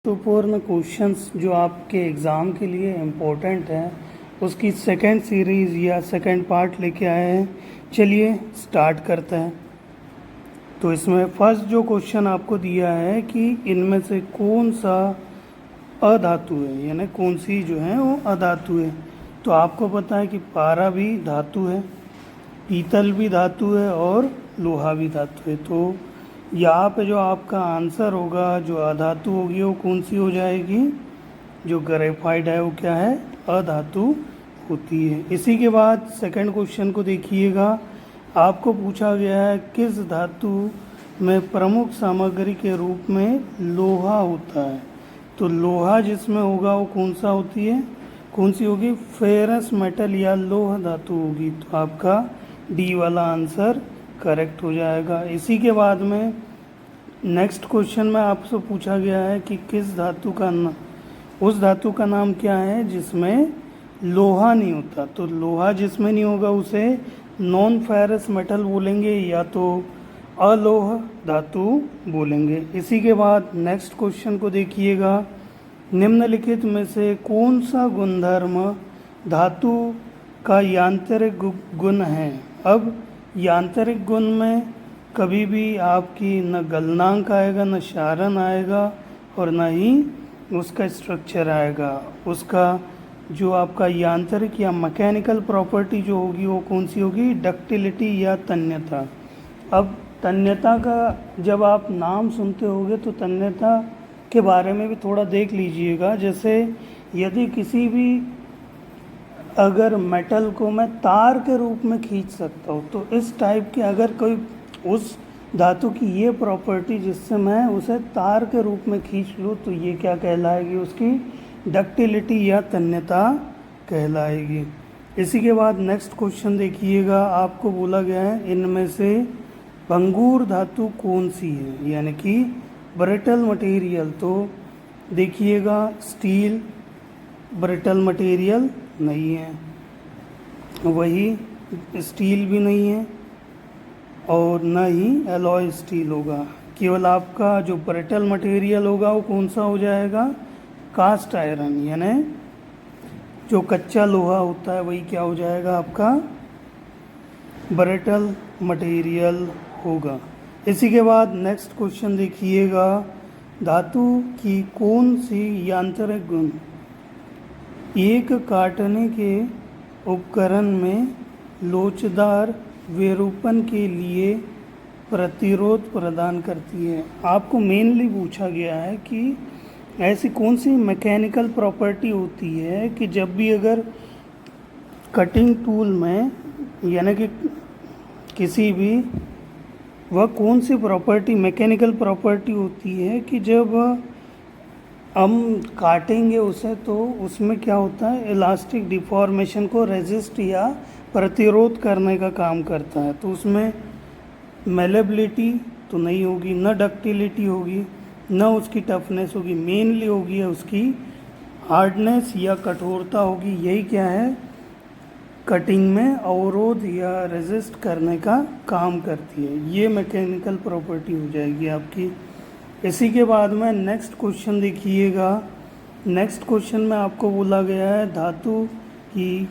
महत्वपूर्ण क्वेश्चंस जो आपके एग्ज़ाम के लिए इम्पोर्टेंट हैं उसकी सेकंड सीरीज़ या सेकंड पार्ट लेके आए हैं। चलिए स्टार्ट करते हैं। तो इसमें फर्स्ट जो क्वेश्चन आपको दिया है कि इनमें से कौन सा अधातु है, यानी कौन सी जो है वो अधातु है। तो आपको पता है कि पारा भी धातु है, पीतल भी धातु है और लोहा भी धातु है। तो यहाँ पे जो आपका आंसर होगा, जो अधातु होगी वो कौन सी हो जाएगी? जो ग्रेफाइट है वो क्या है? अधातु होती है। इसी के बाद सेकंड क्वेश्चन को देखिएगा। आपको पूछा गया है किस धातु में प्रमुख सामग्री के रूप में लोहा होता है। तो लोहा जिसमें होगा वो कौन सा होती है, कौन सी होगी? फेरस मेटल या लोह धातु होगी। तो आपका डी वाला आंसर करेक्ट हो जाएगा। इसी के बाद में नेक्स्ट क्वेश्चन में आपसे पूछा गया है कि किस धातु का उस धातु का नाम क्या है जिसमें लोहा नहीं होता। तो लोहा जिसमें नहीं होगा उसे नॉन फेरस मेटल बोलेंगे या तो अलोह धातु बोलेंगे। इसी के बाद नेक्स्ट क्वेश्चन को देखिएगा। निम्नलिखित में से कौन सा गुणधर्म धातु का यांत्रिक गुण है। अब यांत्रिक गुण में कभी भी आपकी न गलनांक आएगा, न क्षारण आएगा और न ही उसका स्ट्रक्चर आएगा। उसका जो आपका यांत्रिक या मैकेनिकल प्रॉपर्टी जो होगी वो कौन सी होगी? डक्टिलिटी या तन्यता। अब तन्यता का जब आप नाम सुनते होगे तो तन्यता के बारे में भी थोड़ा देख लीजिएगा। जैसे यदि किसी भी अगर मेटल को मैं तार के रूप में खींच सकता हूँ, तो इस टाइप के अगर कोई उस धातु की ये प्रॉपर्टी जिससे मैं उसे तार के रूप में खींच लूँ तो ये क्या कहलाएगी? उसकी डक्टिलिटी या तन्यता कहलाएगी। इसी के बाद नेक्स्ट क्वेश्चन देखिएगा। आपको बोला गया है इनमें से भंगुर धातु कौन सी है, यानी कि ब्रिटल मटेरियल। तो देखिएगा स्टील ब्रिटल मटेरियल नहीं है, वही स्टील भी नहीं है और न ही एलॉय स्टील होगा। केवल आपका जो ब्रिटल मटेरियल होगा वो कौन सा हो जाएगा? कास्ट आयरन, यानी जो कच्चा लोहा होता है वही क्या हो जाएगा? आपका ब्रिटल मटेरियल होगा। इसी के बाद नेक्स्ट क्वेश्चन देखिएगा। धातु की कौन सी यांत्रिक गुण एक काटने के उपकरण में लोचदार विरूपण के लिए प्रतिरोध प्रदान करती है। आपको मेनली पूछा गया है कि ऐसी कौन सी मैकेनिकल प्रॉपर्टी होती है कि जब भी अगर कटिंग टूल में यानी कि किसी भी वह कौन सी प्रॉपर्टी मैकेनिकल प्रॉपर्टी होती है कि जब हम काटेंगे उसे तो उसमें क्या होता है? इलास्टिक डिफॉर्मेशन को रेजिस्ट या प्रतिरोध करने का काम करता है। तो उसमें मेलेबिलिटी तो नहीं होगी, न डक्टिलिटी होगी, न उसकी टफनेस होगी, मेनली होगी उसकी हार्डनेस या कठोरता होगी। यही क्या है? कटिंग में अवरोध या रेजिस्ट करने का काम करती है। ये मैकेनिकल प्रॉपर्टी हो जाएगी आपकी। इसी के बाद में नेक्स्ट क्वेश्चन देखिएगा। नेक्स्ट क्वेश्चन में आपको बोला गया है धातु की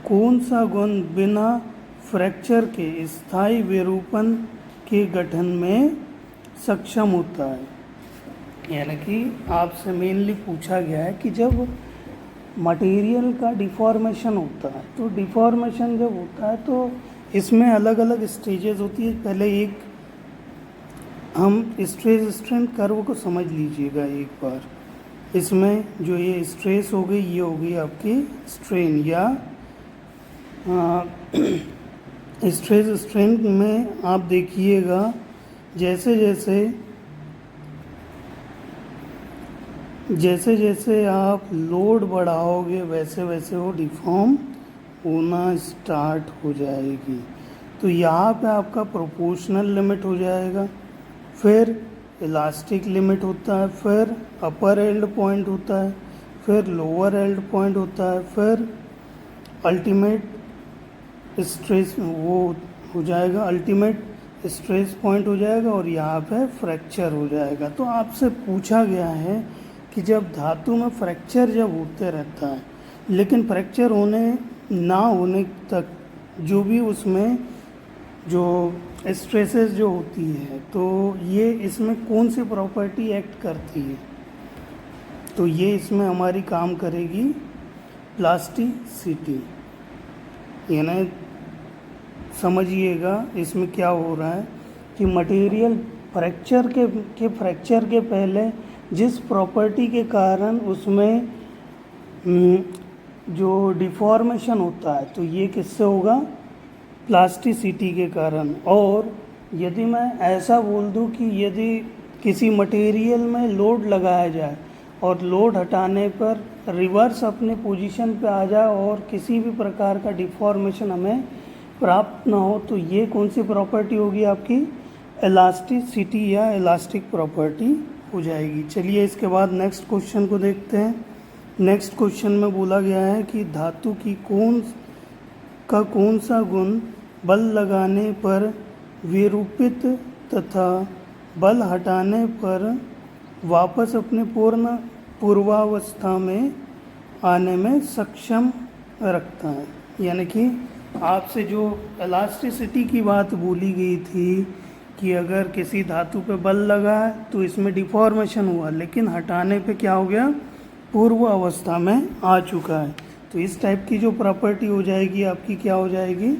कौन सा गुण बिना फ्रैक्चर के स्थायी विरूपण के गठन में सक्षम होता है। यानी कि आपसे मेनली पूछा गया है कि जब मटेरियल का डिफॉर्मेशन होता है, तो डिफॉर्मेशन जब होता है तो इसमें अलग अलग स्टेजेस होती है। पहले एक हम स्ट्रेस स्ट्रेन कर्व को समझ लीजिएगा एक बार। इसमें जो ये स्ट्रेस हो गई ये हो गई आपकी स्ट्रेन या स्ट्रेस स्ट्रेन में आप देखिएगा जैसे जैसे आप लोड बढ़ाओगे वैसे वैसे वो डिफॉर्म होना स्टार्ट हो जाएगी। तो यहाँ पे आपका प्रोपोर्शनल लिमिट हो जाएगा, फिर इलास्टिक लिमिट होता है, फिर अपर एल्ड पॉइंट होता है, फिर लोअर एल्ड पॉइंट होता है, फिर अल्टीमेट स्ट्रेस वो हो जाएगा, अल्टीमेट स्ट्रेस पॉइंट हो जाएगा और यहाँ पे फ्रैक्चर हो जाएगा। तो आपसे पूछा गया है कि जब धातु में फ्रैक्चर जब होते रहता है, लेकिन फ्रैक्चर होने ना होने तक जो भी उसमें जो स्ट्रेसेस जो होती है, तो ये इसमें कौन सी प्रॉपर्टी एक्ट करती है? तो ये इसमें हमारी काम करेगी प्लास्टिसिटी। यानी समझिएगा इसमें क्या हो रहा है कि मटेरियल फ्रैक्चर के पहले जिस प्रॉपर्टी के कारण उसमें जो डिफॉर्मेशन होता है, तो ये किससे होगा? प्लास्टिसिटी के कारण। और यदि मैं ऐसा बोल दूं कि यदि किसी मटेरियल में लोड लगाया जाए और लोड हटाने पर रिवर्स अपने पोजीशन पे आ जाए और किसी भी प्रकार का डिफॉर्मेशन हमें प्राप्त ना हो, तो ये कौन सी प्रॉपर्टी होगी आपकी? इलास्टिसिटी या इलास्टिक प्रॉपर्टी हो जाएगी। चलिए इसके बाद नेक्स्ट क्वेश्चन को देखते हैं। नेक्स्ट क्वेश्चन में बोला गया है कि धातु की कौन सा गुण बल लगाने पर विरूपित तथा बल हटाने पर वापस अपने पूर्वावस्था में आने में सक्षम रखता है? यानी कि आपसे जो इलास्टिसिटी की बात बोली गई थी कि अगर किसी धातु पे बल लगा तो इसमें डिफॉर्मेशन हुआ, लेकिन हटाने पे क्या हो गया? पूर्व अवस्था में आ चुका है। तो इस टाइप की जो प्रॉपर्टी हो जाएगी आपकी क्या हो जाएगी?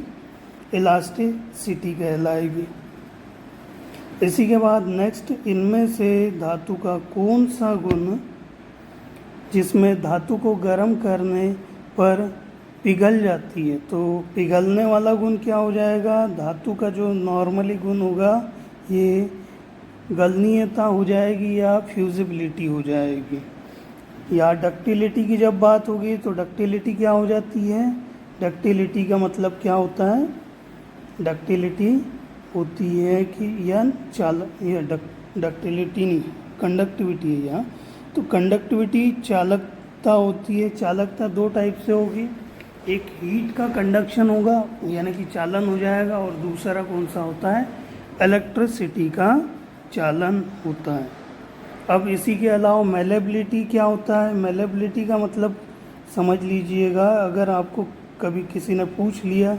इलास्टिसिटी कहलाएगी। इसी के बाद नेक्स्ट, इनमें से धातु का कौन सा गुण जिसमें धातु को गर्म करने पर पिघल जाती है? तो पिघलने वाला गुण क्या हो जाएगा? धातु का जो नॉर्मली गुण होगा ये गलनीयता हो जाएगी या फ्यूजिबिलिटी हो जाएगी। या डक्टिलिटी की जब बात होगी तो डक्टिलिटी क्या हो जाती है? डक्टिलिटी का मतलब क्या होता है? डक्टिलिटी होती है कि डक्टिलिटी नहीं, कंडक्टिविटी है यहाँ। तो कंडक्टिविटी चालकता होती है। चालकता दो टाइप से होगी, एक हीट का कंडक्शन होगा यानी कि चालन हो जाएगा, और दूसरा कौन सा होता है? इलेक्ट्रिसिटी का चालन होता है। अब इसी के अलावा मेलेबिलिटी क्या होता है? मेलेबिलिटी का मतलब समझ लीजिएगा, अगर आपको कभी किसी ने पूछ लिया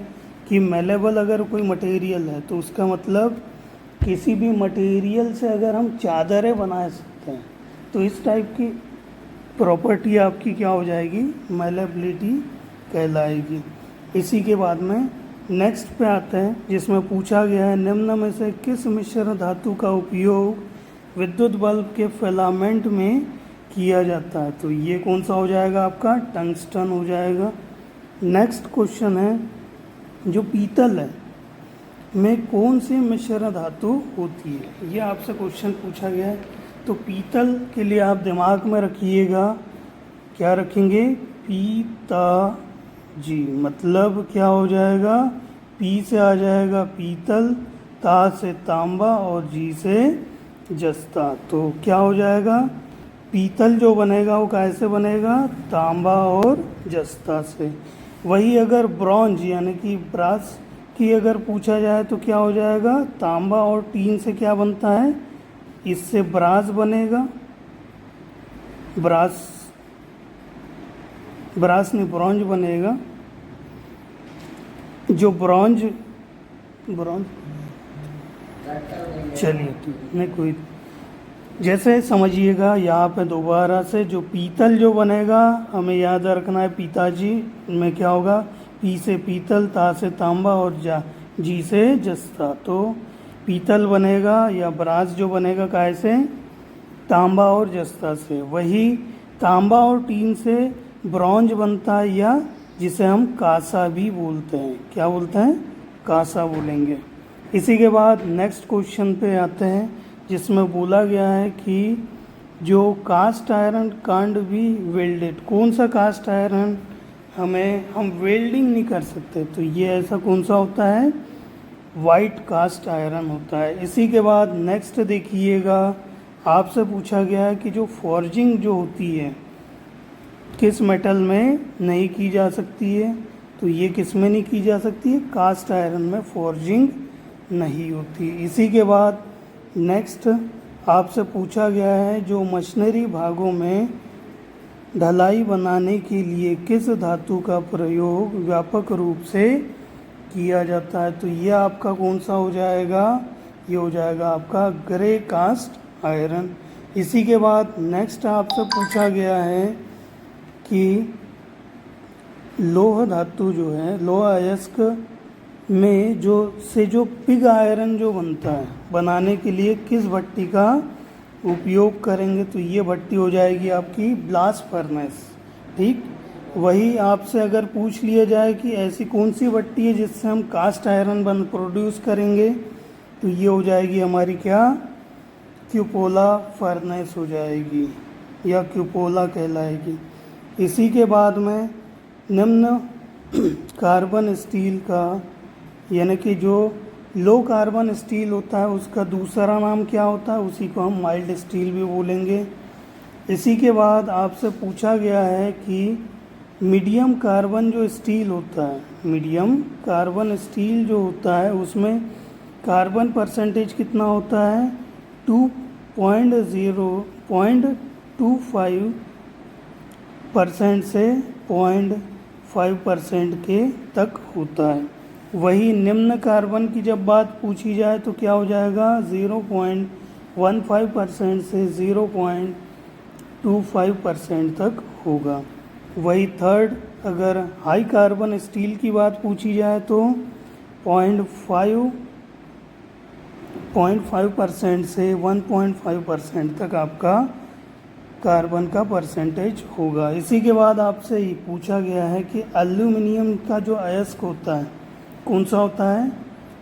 कि मेलेबल अगर कोई मटेरियल है तो उसका मतलब किसी भी मटेरियल से अगर हम चादरें बना सकते हैं, तो इस टाइप की प्रॉपर्टी आपकी क्या हो जाएगी? मेलेबिलिटी कहलाएगी। इसी के बाद में नेक्स्ट पे आते हैं जिसमें पूछा गया है निम्न में से किस मिश्र धातु का उपयोग विद्युत बल्ब के फिलामेंट में किया जाता है? तो ये कौन सा हो जाएगा आपका? टंगस्टन हो जाएगा। नेक्स्ट क्वेश्चन है, जो पीतल है में कौन सी मिश्र धातु होती है? ये आपसे क्वेश्चन पूछा गया है। तो पीतल के लिए आप दिमाग में रखिएगा, क्या रखेंगे? पीता जी, मतलब क्या हो जाएगा? पी से आ जाएगा पीतल, ता से तांबा और जी से जस्ता। तो क्या हो जाएगा? पीतल जो बनेगा वो कैसे बनेगा? तांबा और जस्ता से। वही अगर ब्रॉन्ज यानी कि ब्रास की अगर पूछा जाए तो क्या हो जाएगा? तांबा और टीन से क्या बनता है? इससे ब्रास बनेगा। ब्रास नहीं, ब्रॉन्ज बनेगा। जो ब्रॉन्ज चलिए ठीक नहीं, कोई जैसे समझिएगा यहाँ पे दोबारा से, जो पीतल जो बनेगा हमें याद रखना है, पिताजी में क्या होगा? पी से पीतल, ता से तांबा और जी से जस्ता। तो पीतल बनेगा या ब्रास जो बनेगा कैसे? तांबा और जस्ता से। वही तांबा और टीन से ब्रॉन्ज बनता है, या जिसे हम कांसा भी बोलते हैं। क्या बोलते हैं? कांसा बोलेंगे। इसी के बाद नेक्स्ट क्वेश्चन पे आते हैं जिसमें बोला गया है कि जो cast iron can't be welded. कौन सा कास्ट आयरन हम वेल्डिंग नहीं कर सकते? तो ये ऐसा कौन सा होता है? वाइट कास्ट आयरन होता है। इसी के बाद नेक्स्ट देखिएगा, आपसे पूछा गया है कि जो फॉर्जिंग जो होती है किस मेटल में नहीं की जा सकती है? तो ये किस में नहीं की जा सकती है? कास्ट आयरन में फॉर्जिंग नहीं होती। इसी के बाद नेक्स्ट आपसे पूछा गया है जो मशीनरी भागों में ढलाई बनाने के लिए किस धातु का प्रयोग व्यापक रूप से किया जाता है। तो ये आपका कौन सा हो जाएगा, ये हो जाएगा आपका ग्रे कास्ट आयरन। इसी के बाद नेक्स्ट आपसे पूछा गया है कि लोह धातु जो है, लोह अयस्क में जो पिग आयरन जो बनता है, बनाने के लिए किस भट्टी का उपयोग करेंगे। तो ये भट्टी हो जाएगी आपकी ब्लास्ट फर्नेस। ठीक, वही आपसे अगर पूछ लिया जाए कि ऐसी कौन सी भट्टी है जिससे हम कास्ट आयरन प्रोड्यूस करेंगे, तो ये हो जाएगी हमारी क्या, क्यूपोला फर्नेस हो जाएगी या क्यूपोला कहलाएगी। इसी के बाद में निम्न कार्बन स्टील का, यानी कि जो लो कार्बन स्टील होता है उसका दूसरा नाम क्या होता है, उसी को हम माइल्ड स्टील भी बोलेंगे। इसी के बाद आपसे पूछा गया है कि मीडियम कार्बन जो स्टील होता है, मीडियम कार्बन स्टील जो होता है उसमें कार्बन परसेंटेज कितना होता है, 2.25% से 0.5% के तक होता है। वही निम्न कार्बन की जब बात पूछी जाए तो क्या हो जाएगा, 0.15% से 0.25% तक होगा। वही थर्ड, अगर हाई कार्बन स्टील की बात पूछी जाए तो 0.5% से 1.5% तक आपका कार्बन का परसेंटेज होगा। इसी के बाद आपसे ये पूछा गया है कि एल्यूमिनियम का जो अयस्क होता है कौन सा होता है,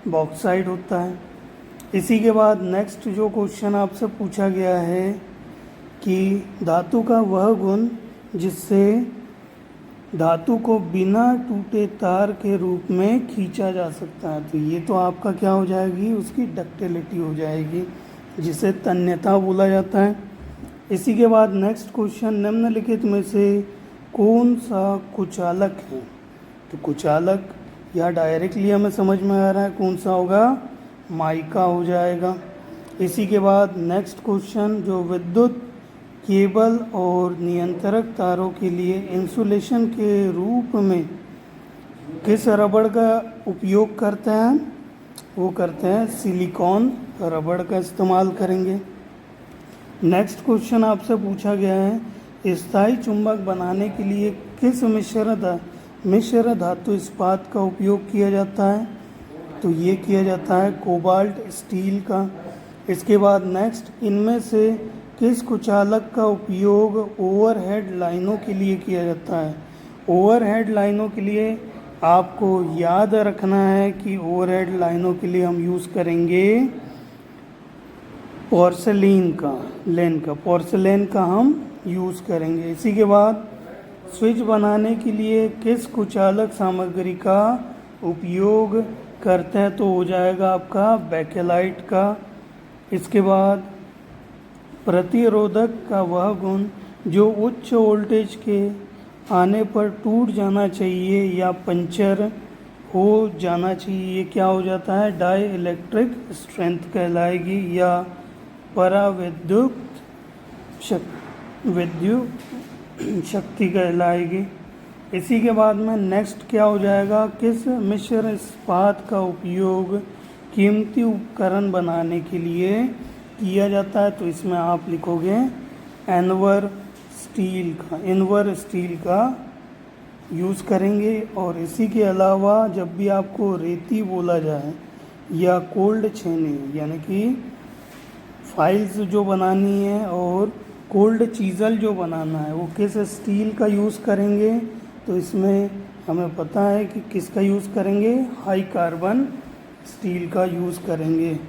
बॉक्साइट होता है। इसी के बाद नेक्स्ट जो क्वेश्चन आपसे पूछा गया है कि धातु का वह गुण जिससे धातु को बिना टूटे तार के रूप में खींचा जा सकता है। तो ये तो आपका क्या हो जाएगी, उसकी डक्टिलिटी हो जाएगी, जिसे तन्यता बोला जाता है। इसी के बाद नेक्स्ट क्वेश्चन, निम्नलिखित में से कौन सा कुचालक है। तो कुचालक या डायरेक्टली हमें समझ में आ रहा है कौन सा होगा, माइका हो जाएगा। इसी के बाद नेक्स्ट क्वेश्चन, जो विद्युत केबल और नियंत्रक तारों के लिए इंसुलेशन के रूप में किस रबड़ का उपयोग करते हैं, वो करते हैं सिलिकॉन रबड़ का इस्तेमाल करेंगे। नेक्स्ट क्वेश्चन आपसे पूछा गया है स्थायी चुंबक बनाने के लिए किस मिश्र धातु इस्पात का उपयोग किया जाता है। तो ये किया जाता है कोबाल्ट स्टील का। इसके बाद नेक्स्ट, इनमें से किस कुचालक का उपयोग ओवरहेड लाइनों के लिए किया जाता है। ओवरहेड लाइनों के लिए आपको याद रखना है कि ओवरहेड लाइनों के लिए हम यूज़ करेंगे पोर्सिलेन का हम यूज़ करेंगे। इसी के बाद स्विच बनाने के लिए किस कुचालक सामग्री का उपयोग करते हैं। तो हो जाएगा आपका बेकेलाइट का। इसके बाद प्रतिरोधक का वह गुण जो उच्च वोल्टेज के आने पर टूट जाना चाहिए या पंचर हो जाना चाहिए, ये क्या हो जाता है, डाई इलेक्ट्रिक स्ट्रेंथ कहलाएगी या पराविद्युत शक्ति कहलाएगी। इसी के बाद में नेक्स्ट क्या हो जाएगा, किस मिश्र इस्पात का उपयोग कीमती उपकरण बनाने के लिए किया जाता है। तो इसमें आप लिखोगे इनवर स्टील का यूज़ करेंगे। और इसी के अलावा जब भी आपको रेती बोला जाए या कोल्ड छेने यानी कि फाइल्स जो बनानी है और कोल्ड चीज़ल जो बनाना है, वो किस स्टील का यूज़ करेंगे। तो इसमें हमें पता है कि किसका यूज़ करेंगे, हाई कार्बन स्टील का यूज़ करेंगे।